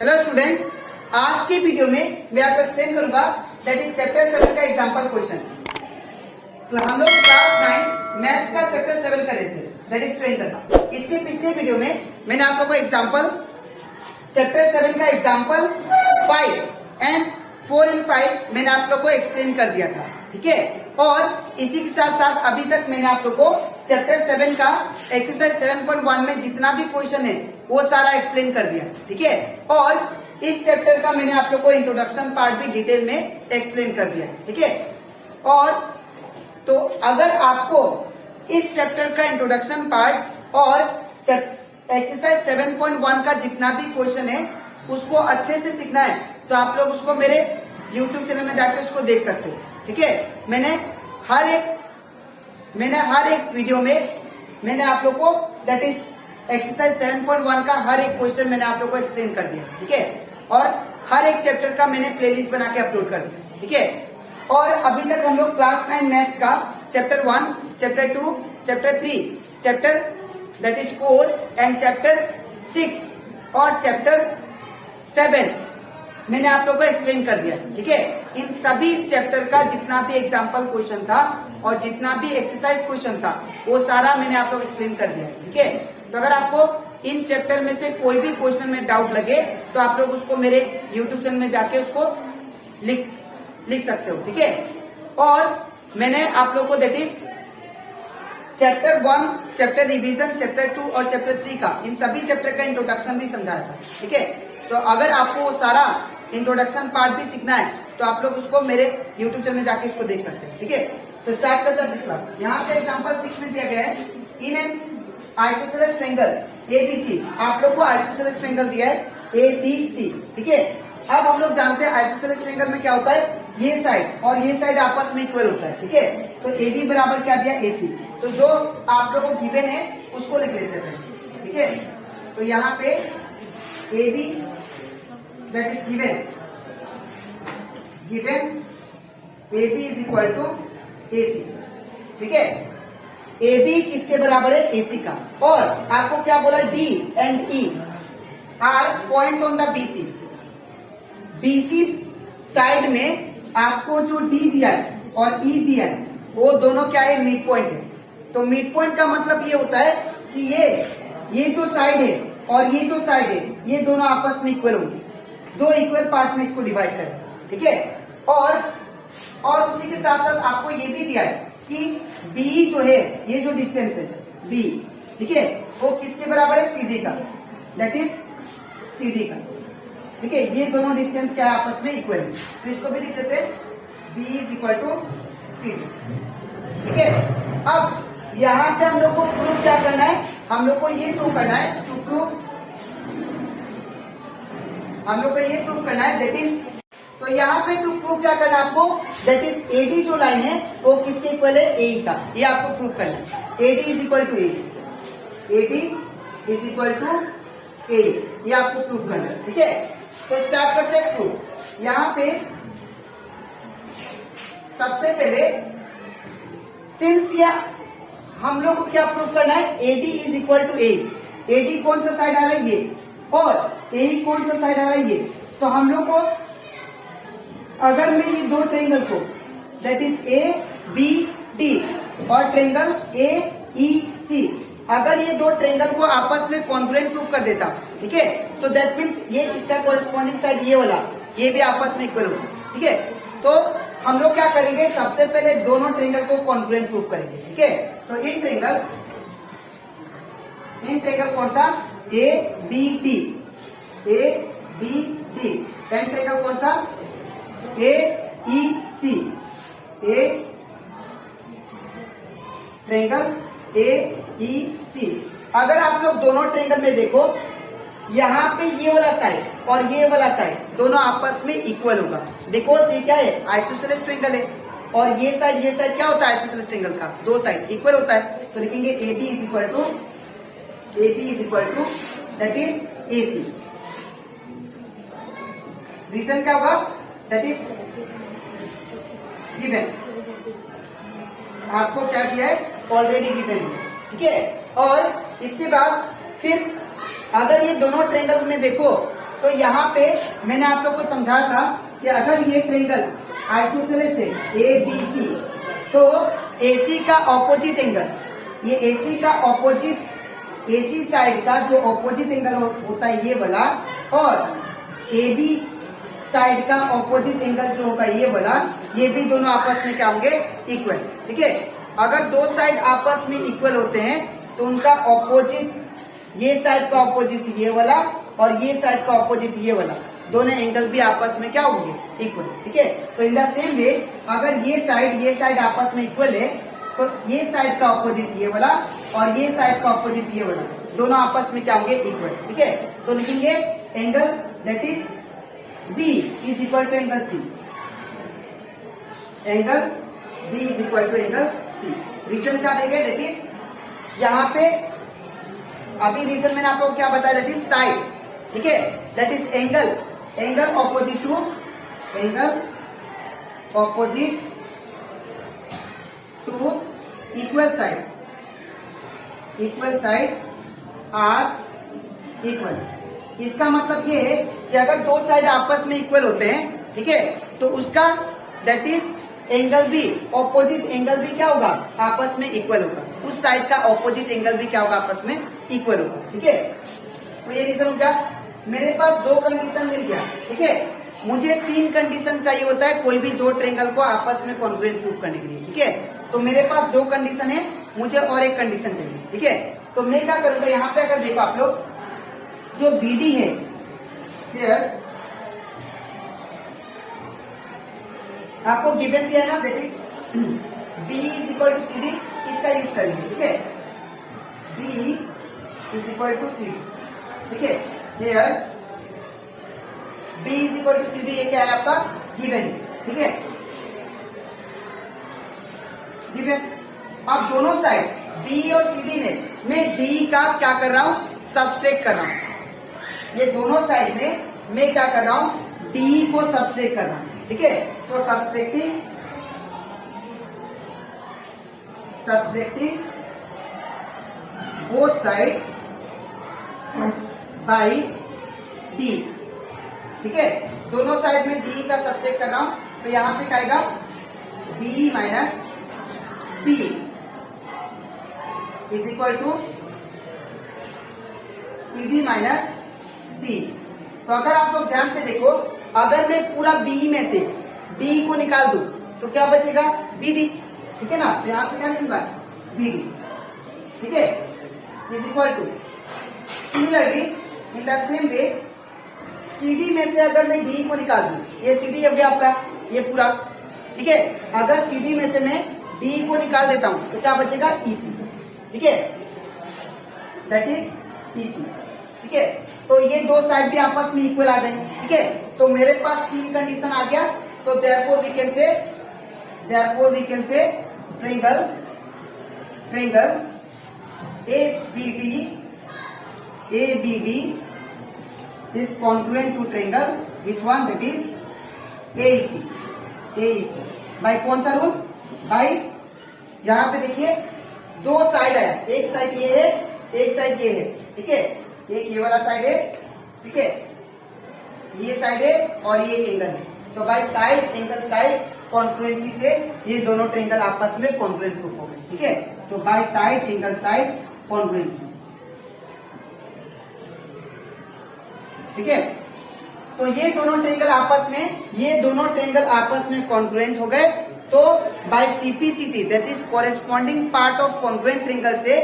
Hello students, आज के video में मैं आपको एक्सप्लेन करूंगा दैट इज चैप्टर 7 का एग्जांपल क्वेश्चन। तो हम लोग क्लास 9 मैथ्स का चैप्टर 7 कर रहे थे, दैट इज ट्रेन करना। इसके पिछले वीडियो में मैंने आप लोगों को एग्जांपल चैप्टर 7 का एग्जांपल 5 एंड 4 and 5 मैंने आप लोग को एक्सप्लेन कर दिया था, ठीक है। और इसी के साथ साथ अभी तक मैंने आप लोग को चैप्टर 7 का एक्सरसाइज 7.1 में जितना भी क्वेश्चन है वो सारा एक्सप्लेन कर दिया, ठीक है। और इस चैप्टर का मैंने आप लोग को इंट्रोडक्शन पार्ट भी डिटेल में एक्सप्लेन कर दिया, ठीक है। और तो अगर आपको इस चैप्टर का इंट्रोडक्शन पार्ट और एक्सरसाइज 7.1 का जितना भी क्वेश्चन है उसको अच्छे से सीखना है तो आप लोग उसको मेरे YouTube चैनल में जाकर उसको देख सकते हो, ठीक है। मैंने हर एक वीडियो में मैंने आप लोग को दैट इज एक्सरसाइज 7.1 का हर एक क्वेश्चन मैंने आप लोग को एक्सप्लेन कर दिया, ठीक है। और हर एक चैप्टर का मैंने प्लेलिस्ट बना के अपलोड कर दिया, ठीक है। और अभी तक हम लोग क्लास 9 मैथ्स का chapter 1, chapter 2, chapter 3, chapter that is 4 and chapter 6 और चैप्टर 7 मैंने आप लोग को एक्सप्लेन कर दिया, ठीक है। इन सभी चैप्टर का जितना भी एग्जाम्पल क्वेश्चन था और जितना भी एक्सरसाइज क्वेश्चन था वो सारा मैंने आप लोग एक्सप्लेन कर दिया, ठीक है। तो अगर आपको इन चैप्टर में से कोई भी क्वेश्चन में डाउट लगे तो आप लोग उसको मेरे यूट्यूब चैनल में जाके उसको लिख सकते हो, ठीक है। और मैंने आप लोग को that is chapter 1, chapter revision, chapter 2 और चैप्टर 3 का इन सभी चैप्टर का इंट्रोडक्शन भी समझाया था, ठीक है। तो अगर आपको वो सारा इंट्रोडक्शन पार्ट भी सीखना है तो आप लोग उसको मेरे यूट्यूब चैनल में जाके उसको देख सकते हैं, ठीक है। तो स्टार्ट करते हैं क्लास। यहाँ पे एग्जांपल 6 में दिया गया है in an isosceles triangle ABC. आप लोग को आइसोसेलेस ट्रायंगल दिया है एबीसी, ठीक है। अब हम लोग जानते हैं आइसोसेलेस ट्रायंगल में क्या होता है, ये साइड और ये साइड आपस में इक्वल होता है, ठीक है। तो एबी बराबर क्या दिया, एसी। तो जो आप लोगों को गिवन है उसको लिख लेते हैं, ठीक है। तो यहाँ पे AB that is given AB is equal to AC, ठीक है। AB किसके बराबर है, AC का। और आपको क्या बोला, D and E are point on the BC side में आपको जो D दिया है और E दिया है वो दोनों क्या है, मिड पॉइंट है। तो मिड पॉइंट का मतलब ये होता है कि ये जो साइड है और ये जो साइड है ये दोनों आपस में इक्वल होंगे, दो इक्वल पार्ट में इसको डिवाइड करें, ठीक है। और उसी के साथ साथ आपको ये भी दिया है कि B जो है, ये जो डिस्टेंस है B, ठीक है, वो किसके बराबर है, CD का, दैट इज CD का, ठीक है। ये दोनों डिस्टेंस क्या है, आपस में इक्वल है। तो इसको भी लिख देते हैं B is equal to CD, ठीक है। अब यहाँ पे हम लोग को प्रूफ क्या करना है, हम लोग को ये शो करना है टू प्रूफ, हम लोग को ये प्रूफ करना है दैट इज, तो यहाँ पे टू प्रूफ क्या करना है आपको, दैट इज एडी जो लाइन है वो किसके इक्वल है, ए का। ये आपको प्रूफ करना है, AD is equal to A, AD is equal to A, ये आपको प्रूफ करना है, ठीक है। तो स्टार्ट करते हैं प्रूफ। यहाँ पे सबसे पहले सिंस या हम लोग को क्या प्रूफ करना है, AD is equal to A. AD कौन सा साइड आ रहा है, ये, और ए कौन सा साइड आ रहा है, ये। तो हम लोग को अगर मैं ये दो ट्रायंगल को दैट इज ABD और ट्रायंगल AEC, अगर ये दो ट्रायंगल को आपस में कॉन्ग्रुएंट प्रूफ कर देता, ठीक है, तो दैट मीन्स ये इसका कोरिस्पॉन्डिंग साइड ये वाला, ये भी आपस में इक्वल होगा, ठीक है। तो हम लोग क्या करेंगे, सबसे पहले दोनों ट्रायंगल को कॉन्ग्रुएंट प्रूफ करेंगे, ठीक है। तो इन ट्रायंगल कौन सा, ABD एंड ट्रायंगल कौन सा, AEC, ट्रायंगल AEC। अगर आप लोग दोनों ट्रायंगल में देखो, यहाँ पे ये वाला साइड और ये वाला साइड दोनों आपस में इक्वल होगा, बिकॉज ये क्या है, आइसोसेलेस ट्रायंगल है। और ये साइड क्या होता है, आइसोसेलेस ट्रायंगल का दो साइड इक्वल होता है। तो लिखेंगे AB is equal to that is AC। Reason क्या होगा, दैट इज गिवन, आपको क्या दिया है, ऑलरेडी गिवन है, ठीक है। और इसके बाद फिर अगर ये दोनों ट्रायंगल में देखो तो यहाँ पे मैंने आप लोग को समझाया था कि अगर ये ट्रेंगल आइसोसेलेस है ABC, तो AC का ऑपोजिट एंगल, ये AC का ऑपोजिट, AC साइड का जो ऑपोजिट एंगल होता है ये वाला, और AB साइड का ऑपोजिट एंगल जो होगा ये वाला, ये भी दोनों आपस में क्या होंगे, इक्वल। ठीक है, अगर दो साइड आपस में इक्वल होते हैं तो उनका ऑपोजिट, ये साइड का ऑपोजिट ये वाला और ये साइड का ऑपोजिट ये वाला, दोनों एंगल भी आपस में क्या होंगे, इक्वल। ठीक है, तो इन द सेम वे अगर ये साइड आपस में इक्वल है तो ये साइड का ऑपोजिट ये वाला और ये साइड का ऑपोजिट ये वाला, दोनों आपस में क्या होंगे, इक्वल। ठीक है, तो लिखेंगे angle that is B is equal to angle C, angle B is equal to angle C। Reason क्या देंगे, दैट इज यहाँ पे अभी रीजन मैंने आपको क्या बताया, दैट इज साइड। ठीक है, that is angle opposite to, angle opposite to equal side are equal. इसका मतलब ये है कि अगर दो साइड आपस में इक्वल होते हैं, ठीक है, तो उसका दैट इज एंगल भी, ऑपोजिट एंगल भी क्या होगा, आपस में इक्वल होगा, उस साइड का ऑपोजिट एंगल भी क्या होगा, आपस में इक्वल होगा। ठीक है, तो ये रीजन हो गया। मेरे पास दो कंडीशन मिल गया। ठीक है, मुझे तीन कंडीशन चाहिए होता है कोई भी दो ट्रेंगल को आपस में कॉन्ग्रुएंट प्रूव करने के लिए। ठीक है, तो मेरे पास दो कंडीशन है, मुझे और एक कंडीशन चाहिए। ठीक है, तो मैं क्या करूंगा, यहाँ पे अगर देखो आप लोग, जो BD है here, आपको गिवन दिया है ना, that is B is equal to CD, इसका यूज करेंगे। ठीक है, B is equal to CD। ठीक है, here B is equal to CD, ये क्या है आपका गिवन। ठीक है, गिवन। अब दोनों साइड B और CD में मैं D का क्या कर रहा हूं, सब्सट्रैक्ट कर रहा हूं। ये दोनों साइड में मैं क्या कर रहा हूं, D को सब्सट्रैक्ट कर रहा हूं। ठीक है, तो subtracting both side by D। ठीक है, दोनों साइड में D का सब्सट्रैक्ट कर रहा हूं, तो यहां पे क्या आएगा, B minus D is equal to CD minus D। तो अगर आप लोग ध्यान से देखो, अगर मैं पूरा B में से D को निकाल दूं तो क्या बचेगा, BD। ठीक है ना, तो यहां पे क्या लिखूंगा, BD। ठीक है, is equal to, similarly in the same way CD में से अगर मैं D को निकाल दूं, ये CD हो गया आपका, ये पूरा। ठीक है, अगर CD में से मैं D को निकाल देता हूं तो क्या बचेगा, EC। ठीक है, दैट इज EC। ठीक है, तो ये दो साइड भी आपस में इक्वल आ गए। ठीक है, तो मेरे पास तीन कंडीशन आ गया, तो therefore we can say triangle ABD is congruent to triangle, which one, that is AEC। By कौन सा रूल, बाय, यहाँ पे देखिए दो साइड है, एक साइड ये है, एक साइड ये है। ठीक है, एक ये वाला साइड है, ठीक है, ये साइड है और ये एंगल है, तो by side angle side confluency से ये दोनों ट्रेंगल आपस में कॉन्फ्लुएंट प्रूफ हो गए। ठीक है, तो by side angle side confluency. ठीक है, तो ये दोनों ट्रेंगल आपस में कॉन्फ्लुएंट हो गए, तो by CPCT that is corresponding part of congruent triangle से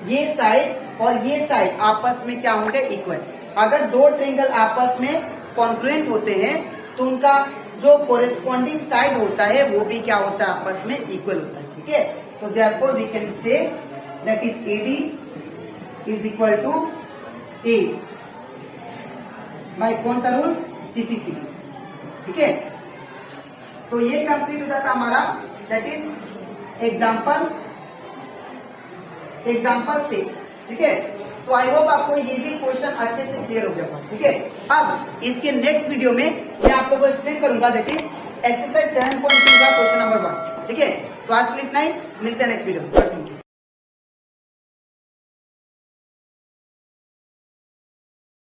ये साइड और ये साइड आपस में क्या होंगे, इक्वल। अगर दो ट्रेंगल आपस में कॉन्ग्रुएंट होते हैं तो उनका जो कोरेस्पॉन्डिंग साइड होता है वो भी क्या होता है, आपस में इक्वल होता है। ठीक है, तो therefore we can say that is AD is equal to A by कौन सा रूल, CPCT। ठीक है, तो ये कंप्लीट हो जाता हमारा, दैट इज एग्जाम्पल 6। ठीक है, तो आई होप आपको ये भी क्वेश्चन अच्छे से क्लियर हो गया। ठीक है, अब इसके नेक्स्ट वीडियो में मैं आप लोगों को एक्सप्लेन करूंगा, दैट इज एक्सरसाइज 7.2 का क्वेश्चन नंबर 1। ठीक है, तो आज के लिए इतना ही, मिलते हैं नेक्स्ट वीडियो में।